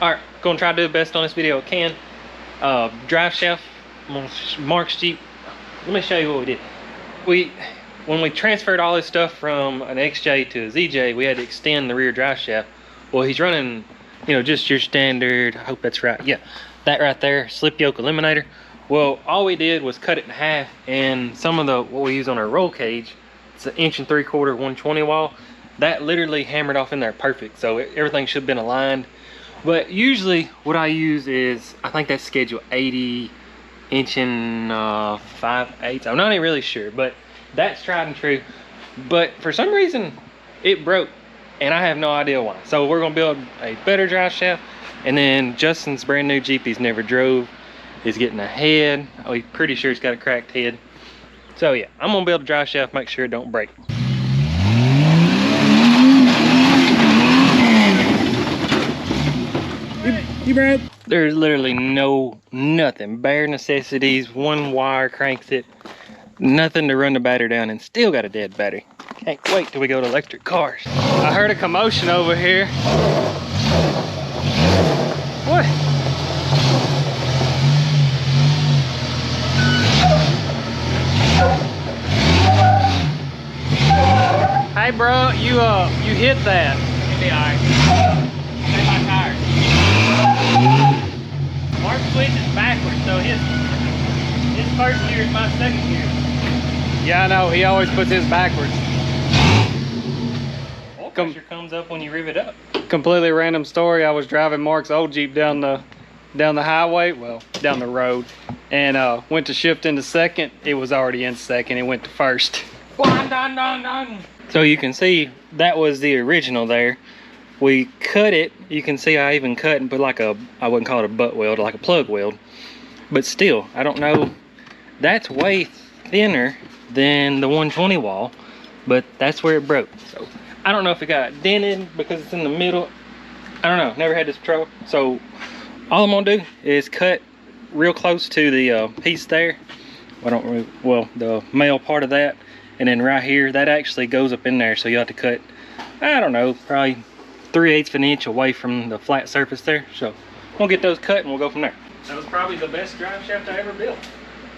Alright, gonna try to do the best on this video I can. Drive shaft on Mark's Jeep. Let me show you what we did. When we transferred all this stuff from an XJ to a ZJ, we had to extend the rear drive shaft. Well, he's running, you know, just your standard, I hope that's right, yeah, that right there, slip yoke eliminator. Well, all we did was cut it in half, and some of what we use on our roll cage, it's an 1 3/4 120 wall, that literally hammered off in there perfect. So everything should have been aligned. But usually what I use is, I think that's schedule 80 inch and 5/8. I'm not even really sure, but that's tried and true. But for some reason it broke, and I have no idea why. So we're gonna build a better drive shaft, and then Justin's brand new Jeep he's never drove is getting a head. Oh, he's pretty sure it's got a cracked head. So yeah, I'm gonna build a drive shaft, make sure it don't break. You Brad? There's literally nothing, bare necessities. One wire cranks it, nothing to run the battery down, and still got a dead battery. Can't wait till we go to electric cars. I heard a commotion over here. What? Hey bro, you hit that. It'll be alright. Take my tires. Mark switches backwards, so his first gear is my second gear. Yeah, I know, he always puts his backwards. Oil pressure comes up when you rev it up. Completely random story. I was driving Mark's old Jeep down the highway, well, down the road, and went to shift into second. It was already in second. It went to first. So you can see that was the original there. We cut it. You can see I even cut and put like a, I wouldn't call it a butt weld, like a plug weld. But still, I don't know. That's way thinner than the 120 wall, but that's where it broke. So I don't know if it got dented because it's in the middle. I don't know, never had this trouble. So all I'm gonna do is cut real close to the piece there. Well, the male part of that. And then right here, that actually goes up in there. So you have to cut, I don't know, probably 3/8 of an inch away from the flat surface there. So we'll get those cut and we'll go from there. That was probably the best drive shaft I ever built.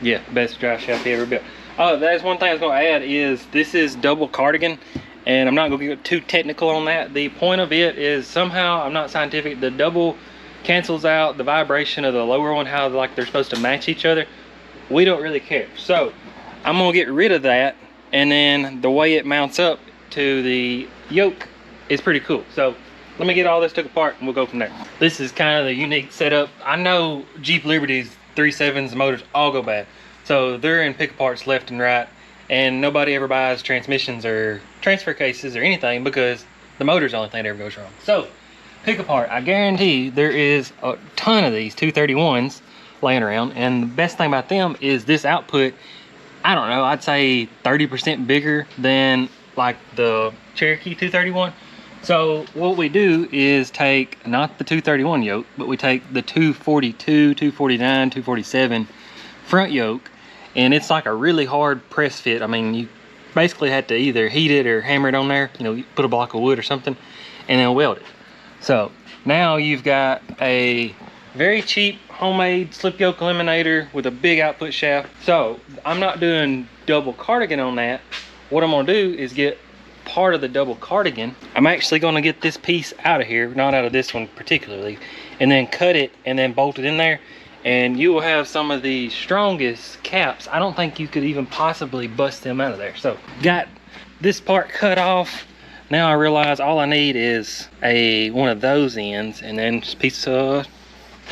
Yeah, best drive shaft I ever built. Oh, that is one thing I was gonna add is this is double cardigan, and I'm not gonna get too technical on that. The point of it is somehow, I'm not scientific, the double cancels out the vibration of the lower one, how like they're supposed to match each other. We don't really care. So I'm gonna get rid of that, and then the way it mounts up to the yoke is pretty cool. So let me get all this took apart and we'll go from there. This is kind of the unique setup. I know Jeep Liberty's 3.7s motors all go bad. So they're in pick aparts left and right, and nobody ever buys transmissions or transfer cases or anything because the motor's the only thing that ever goes wrong. So pick apart, I guarantee there is a ton of these 231s laying around, and the best thing about them is this output, I don't know, I'd say 30% bigger than like the Cherokee 231. So what we do is take not the 231 yoke, but we take the 242, 249, 247 front yoke, and it's like a really hard press fit. I mean, you basically had to either heat it or hammer it on there, you know, you put a block of wood or something, and then weld it. So now you've got a very cheap homemade slip yoke eliminator with a big output shaft. So I'm not doing double cardigan on that. What I'm gonna do is get part of the double cardigan. I'm actually gonna get this piece out of here, not out of this one particularly, and then cut it and then bolt it in there, and you will have some of the strongest caps. I don't think you could even possibly bust them out of there. So got this part cut off. Now I realize all I need is one of those ends, and then just piece of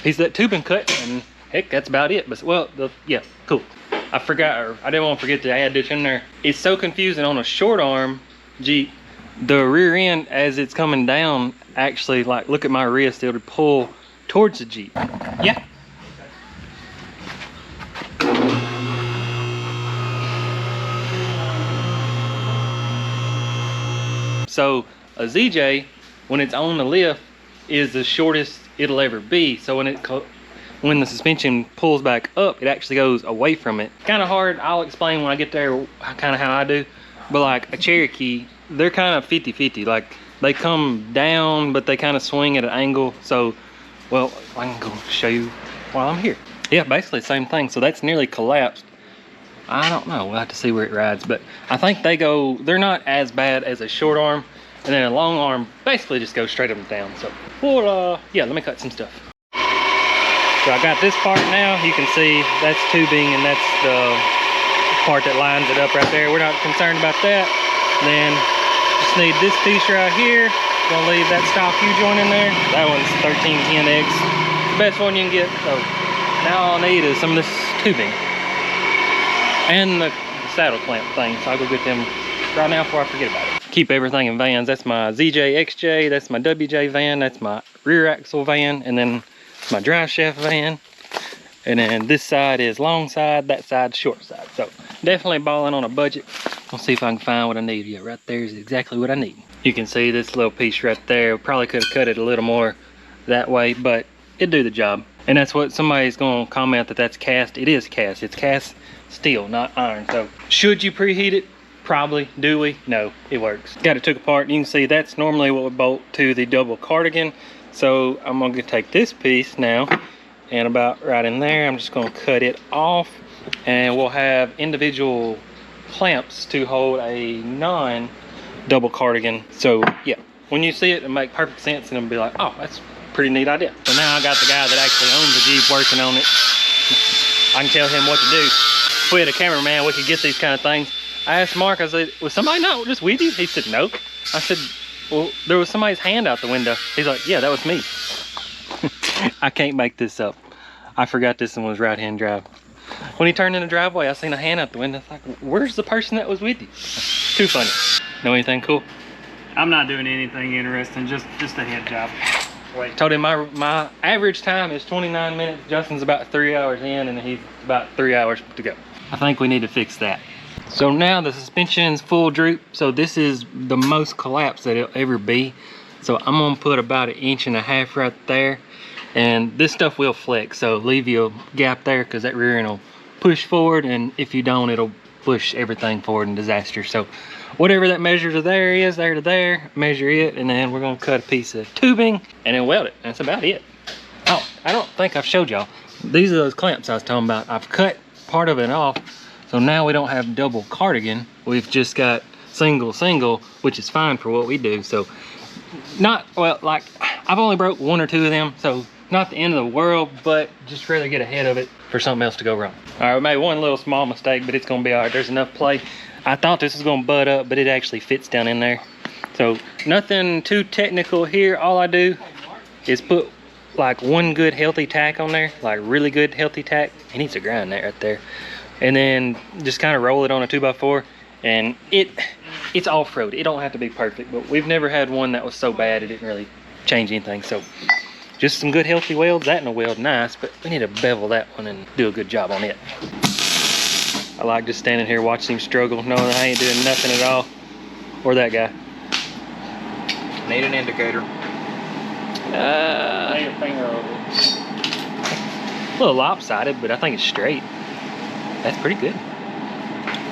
that tubing cut, and heck, that's about it. But well, yeah, cool. I forgot, or I didn't want to forget to add this in there. It's so confusing on a short arm Jeep. The rear end, as it's coming down, actually, like, look at my wrist, it would pull towards the Jeep. Yeah. So a ZJ, when it's on the lift, is the shortest it'll ever be. So when the suspension pulls back up, it actually goes away from it. Kind of hard. I'll explain when I get there kind of how I do. But like a Cherokee, they're kind of 50-50. Like they come down, but they kind of swing at an angle. So Well, I can go show you while I'm here. Yeah, basically the same thing. So that's nearly collapsed. I don't know, we'll have to see where it rides, but I think they're not as bad as a short arm, and then a long arm basically just goes straight up and down. So, well, yeah, let me cut some stuff. So I got this part now. You can see that's tubing, and that's the part that lines it up right there. We're not concerned about that. And then just need this piece right here. Gonna leave that stock U-joint in there. That one's 1310X. The best one you can get. So now all I need is some of this tubing. And the saddle clamp thing, so I'll go get them right now before I forget about it. Keep everything in vans. That's my ZJ XJ, that's my WJ van, that's my rear axle van, and then my drive shaft van. And then this side is long side, that side's short side. So definitely balling on a budget. I'll see if I can find what I need. Yeah, right there is exactly what I need. You can see this little piece right there. Probably could have cut it a little more that way, but it'd do the job. And that's what somebody's gonna comment that that's cast. It is cast, it's cast steel, not iron. So should you preheat it? Probably. Do we? No, it works. Got it took apart. You can see that's normally what would bolt to the double cardigan. So I'm gonna take this piece now, and about right in there, I'm just gonna cut it off, and we'll have individual clamps to hold a non-double cardigan. So yeah, when you see it, it'll make perfect sense, and it'll be like, oh, that's a pretty neat idea. So now I got the guy that actually owns the Jeep working on it. I can tell him what to do. If we had a cameraman, we could get these kind of things. I asked Mark, I said, was somebody not just with you? He said, no. I said, well, there was somebody's hand out the window. He's like, yeah, that was me. I can't make this up. I forgot this one was right-hand drive. When he turned in the driveway, I seen a hand out the window. It's like, where's the person that was with you? Too funny. Know anything cool? I'm not doing anything interesting, just a head job. Wait. Told him my average time is 29 minutes. Justin's about 3 hours in, and he's about 3 hours to go. I think we need to fix that. So now the suspension's full droop. So this is the most collapsed that it'll ever be. So I'm gonna put about 1.5 inches right there. And this stuff will flex, so leave you a gap there because that rear end will push forward, and if you don't, it'll push everything forward in disaster. So whatever that measure to there is, there to there, measure it, and then we're gonna cut a piece of tubing and then weld it. That's about it. Oh, I don't think I've showed y'all. These are those clamps I was talking about. I've cut part of it off, so now we don't have double cardigan. We've just got single, which is fine for what we do. So not, well, like, I've only broke 1 or 2 of them, so not the end of the world, but just rather get ahead of it for something else to go wrong. All right, we made one little small mistake, but it's gonna be all right. There's enough play. I thought this was gonna butt up, but it actually fits down in there. So nothing too technical here. All I do is put like one good healthy tack on there, like really good healthy tack. It needs to grind that right there. And then just kind of roll it on a 2x4, and it's off-road. It don't have to be perfect, but we've never had one that was so bad it didn't really change anything. So just some good healthy welds. That and a weld nice, but we need to bevel that one and do a good job on it. I like just standing here watching him struggle, knowing I ain't doing nothing at all. Or that guy. Need an indicator. Lay your finger over it. A little lopsided, but I think it's straight. That's pretty good.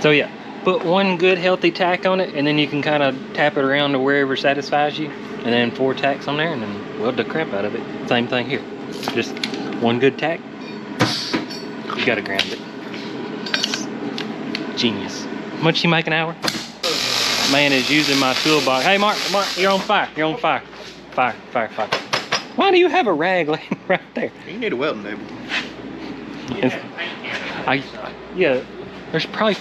So yeah, put one good healthy tack on it, and then you can kind of tap it around to wherever satisfies you, and then 4 tacks on there, and then weld the crap out of it. Same thing here. Just one good tack. You gotta ground it. Genius. How much you make an hour? Man is using my toolbox. Hey Mark, you're on fire. You're on fire. Fire. Why do you have a rag laying right there? You need a welding table. Yeah, there's probably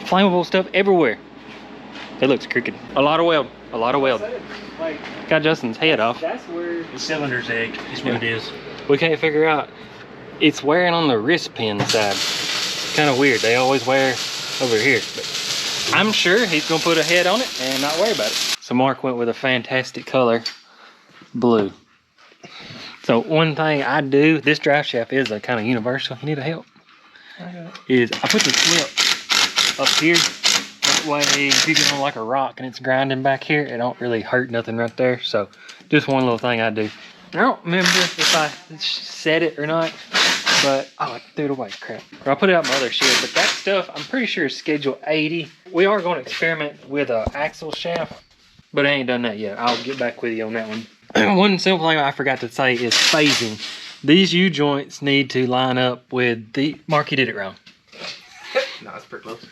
flammable stuff everywhere. It looks crooked. A lot of weld. Got Justin's head off. That's where The cylinder's egged, is what it is. We can't figure out. It's wearing on the wrist pin side. Kind of weird. They always wear over here. But I'm sure he's gonna put a head on it and not worry about it. So Mark went with a fantastic color, blue. So one thing I do, this drive shaft is a kind of universal. You need a help. Is I put the slip up here. That way, if you get on like a rock and it's grinding back here, it don't really hurt nothing right there. So just one little thing I do. I don't remember if I said it or not, but oh, I threw it away, crap. Or I put it out my other shed, but that stuff I'm pretty sure is schedule 80. We are going to experiment with a axle shaft, but I ain't done that yet. I'll get back with you on that one. One simple thing I forgot to say is phasing. These U-joints need to line up with the... Mark, you did it wrong. No, it's pretty close.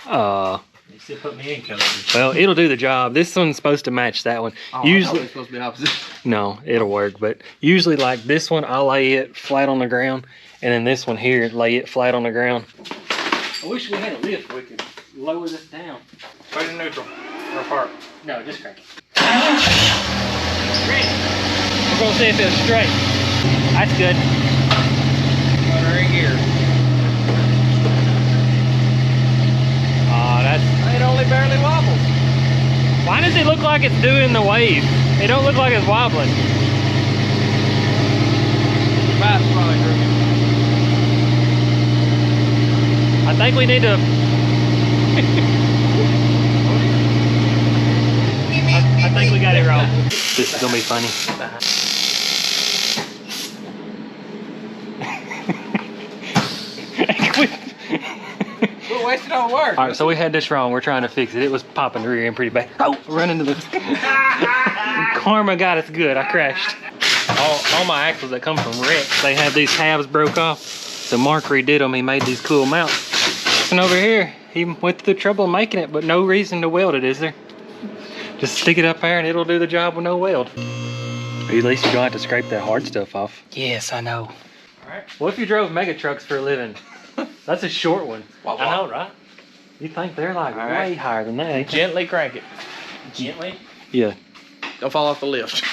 You still put me in coaching. Well, it'll do the job. This one's supposed to match that one. Oh, Usually, it's supposed to be opposite. no, it'll work. But usually, like this one, I'll lay it flat on the ground, and then this one here, lay it flat on the ground. I wish we had a lift where we could lower this down. Put it in neutral. Or apart. No, just crank it. We're gonna see if it's straight. That's good. Put her in gear. It only barely wobbles. Why does it look like it's doing the wave? It don't look like it's wobbling. That's probably crooked. I think we need to... I think we got it wrong. This is gonna be funny. We're wasting all work. All right, so we had this wrong. We're trying to fix it. It was popping the rear end pretty bad. Oh, run into the... Karma got us good. I crashed. All my axles that come from wrecks, they have these halves broke off. So Mark redid them. He made these cool mounts. And over here, he went through the trouble of making it, but no reason to weld it, is there? Just stick it up there and it'll do the job with no weld. Or at least you don't have to scrape that hard stuff off. Yes, I know. All right. What if you drove mega trucks for a living? That's a short one. Wow, I know, right? You think they're like All way right. higher than that, ain't you? Gently crank it. Gently. Yeah. Don't fall off the lift.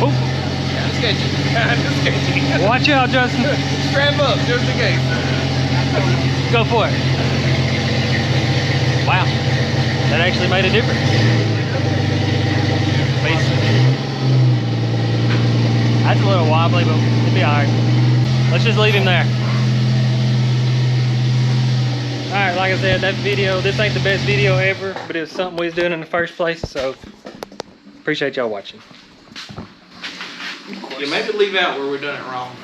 Oh, Kinda sketchy. Kinda sketchy. watch out, Justin. Strap up, just in case. Go for it. Wow. That actually made a difference. That's a little wobbly, but it'll be alright. Let's just leave him there. Alright, like I said, that video, this ain't the best video ever, but it was something we was doing in the first place, so appreciate y'all watching. Yeah, maybe leave out where we're doing it wrong.